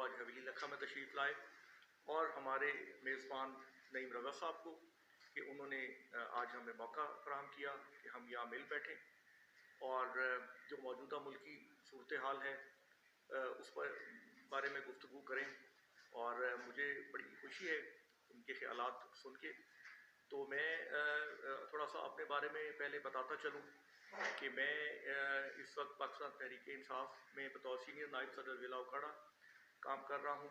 آج حویلی لکھا میں تشریف لائے، اور ہمارے میزبان نعیم رضا صاحب کو کہ انہوں نے آج ہمیں موقع فراہم کیا کہ ہم یہاں مل بیٹھیں اور جو موجودہ ملکی صورتحال ہے اس پر بارے میں گفتگو کریں. اور مجھے بڑی خوشی ہے ان کے خیالات سن کے. تو میں تھوڑا سا اپنے بارے میں پہلے بتاتا چلوں کہ میں اس وقت پاکستان تحریک انصاف میں بطور سینئر نائب صدر ضلع اوکاڑا کام کر رہا ہوں.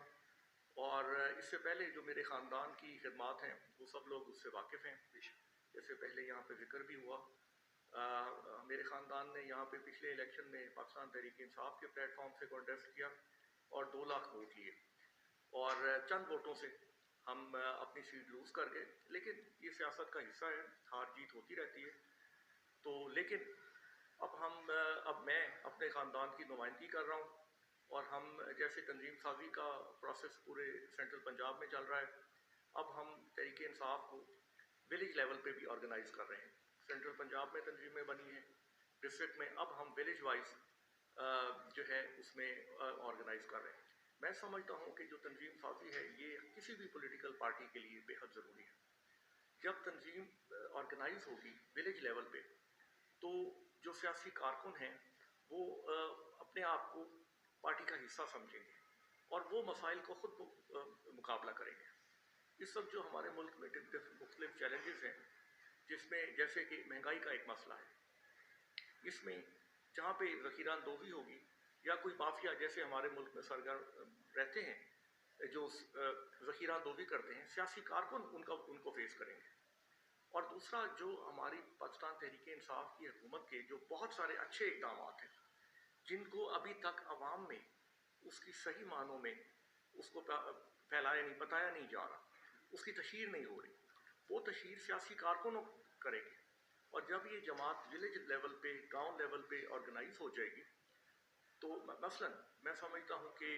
اور اس سے پہلے جو میرے خاندان کی خدمات ہیں وہ سب لوگ اس سے واقف ہیں. جیسے پہلے یہاں پہ ذکر بھی ہوا، میرے خاندان نے یہاں پہ پچھلے الیکشن میں پاکستان تحریک انصاف کے پلیٹ فارم سے کانٹیسٹ کیا اور 2 لاکھ ووٹ لیے، اور چند ووٹوں سے ہم اپنی سیٹ لوز کر گئے. لیکن یہ سیاست کا حصہ ہے، ہار جیت ہوتی رہتی ہے. تو لیکن اب میں اپنے خاندان کی نمائندگی کر رہا ہوں، اور ہم جیسے تنظیم سازی کا پروسیس پورے سینٹرل پنجاب میں چل رہا ہے، اب ہم تحریک انصاف کو ولیج لیول پہ بھی آرگنائز کر رہے ہیں. سینٹرل پنجاب میں تنظیمیں بنی ہیں، ڈسٹرکٹ میں، اب ہم ولیج وائز جو ہے اس میں آرگنائز کر رہے ہیں. میں سمجھتا ہوں کہ جو تنظیم سازی ہے یہ کسی بھی پولیٹیکل پارٹی کے لیے بے حد ضروری ہے. جب تنظیم آرگنائز ہوگی ولیج لیول پہ تو جو سیاسی کارکن ہیں وہ اپنے آپ کو پارٹی کا حصہ سمجھیں گے اور وہ مسائل کو خود مقابلہ کریں گے. اس وقت جو ہمارے ملک میں مختلف چیلنجز ہیں، جس میں جیسے کہ مہنگائی کا ایک مسئلہ ہے، اس میں جہاں پہ ذخیرہ اندوزی ہوگی یا کوئی مافیا جیسے ہمارے ملک میں سرگرم رہتے ہیں جو ذخیرہ اندوزی کرتے ہیں، سیاسی کارکن ان کو فیس کریں گے. اور دوسرا جو ہماری پاکستان تحریک انصاف کی حکومت کے جو بہت سارے اچھے اقدامات ہیں جن کو ابھی تک عوام میں اس کی صحیح معنوں میں اس کو پھیلایا نہیں، بتایا نہیں جا رہا، اس کی تشہیر نہیں ہو رہی، وہ تشہیر سیاسی کارکنوں کریں گے. اور جب یہ جماعت ولیج لیول پہ، گاؤں لیول پہ آرگنائز ہو جائے گی تو مثلا میں سمجھتا ہوں کہ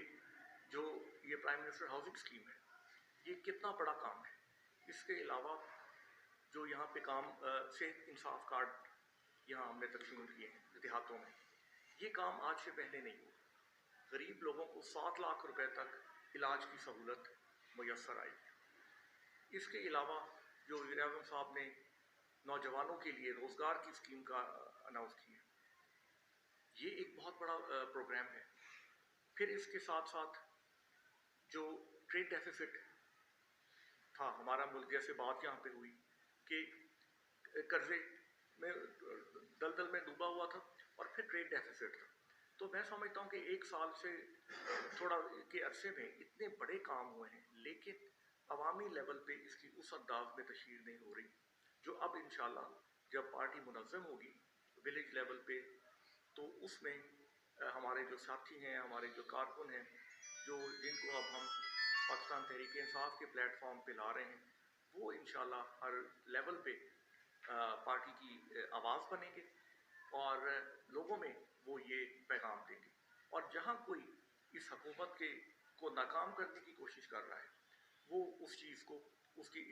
جو یہ پرائم منسٹر ہاؤسنگ اسکیم ہے یہ کتنا بڑا کام ہے. اس کے علاوہ جو یہاں پہ کام صحت انصاف کارڈ یہاں ہم نے تقسیم کیے ہیں دیہاتوں میں، یہ کام آج سے پہلے نہیں ہوا. غریب لوگوں کو 7 لاکھ روپے تک علاج کی سہولت میسر آئی. اس کے علاوہ جو وزیر اعظم صاحب نے نوجوانوں کے لیے روزگار کی اسکیم کا اناؤنس کی ہے، یہ ایک بہت بڑا پروگرام ہے. پھر اس کے ساتھ ساتھ جو ٹریڈ ڈیفیسٹ تھا ہمارا ملک، جیسے بات یہاں پہ ہوئی کہ قرضے میں دلدل میں ڈوبا ہوا تھا اور پھر ٹریڈ ڈیفیسٹ تھا. تو میں سمجھتا ہوں کہ 1 سال سے تھوڑا کے عرصے میں اتنے بڑے کام ہوئے ہیں، لیکن عوامی لیول پہ اس کی اس انداز میں تشہیر نہیں ہو رہی جو اب انشاءاللہ جب پارٹی منظم ہوگی ولیج لیول پہ تو اس میں ہمارے جو ساتھی ہیں، ہمارے جو کارکن ہیں، جن کو اب ہم پاکستان تحریک انصاف کے پلیٹ فارم پہ لا رہے ہیں، وہ انشاءاللہ ہر لیول پہ پارٹی کی آواز بنیں گے اور لوگوں میں وہ یہ پیغام دیں گے. اور جہاں کوئی اس حکومت کو ناکام کرنے کی کوشش کر رہا ہے وہ اس کی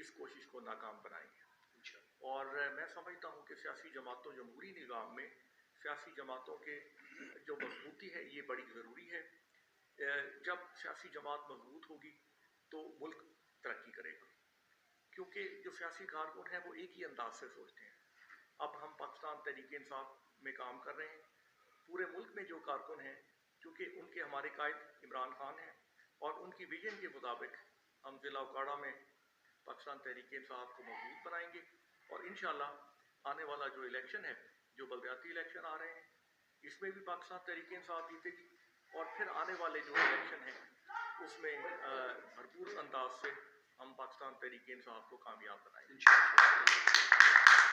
اس کوشش کو ناکام بنائیں گے. اور میں سمجھتا ہوں کہ سیاسی جماعتوں، جمہوری نظام میں سیاسی جماعتوں کے جو مضبوطی ہے یہ بڑی ضروری ہے. جب سیاسی جماعت مضبوط ہوگی تو ملک ترقی کرے گا، کیونکہ جو سیاسی کارکن ہیں وہ ایک ہی انداز سے سوچتے ہیں. اب ہم پاکستان تحریک انصاف میں کام کر رہے ہیں، پورے ملک میں جو کارکن ہیں، کیونکہ ان کے ہمارے قائد عمران خان ہیں اور ان کی ویژن کے مطابق ہم ضلع اوکاڑا میں پاکستان تحریک انصاف کو مضبوط بنائیں گے. اور انشاءاللہ آنے والا جو الیکشن ہے، جو بلدیاتی الیکشن آ رہے ہیں، اس میں بھی پاکستان تحریک انصاف جیتے گی. اور پھر آنے والے جو الیکشن ہیں اس میں بھرپور انداز سے ہم پاکستان تحریک انصاف کو کامیاب بنائیں گے.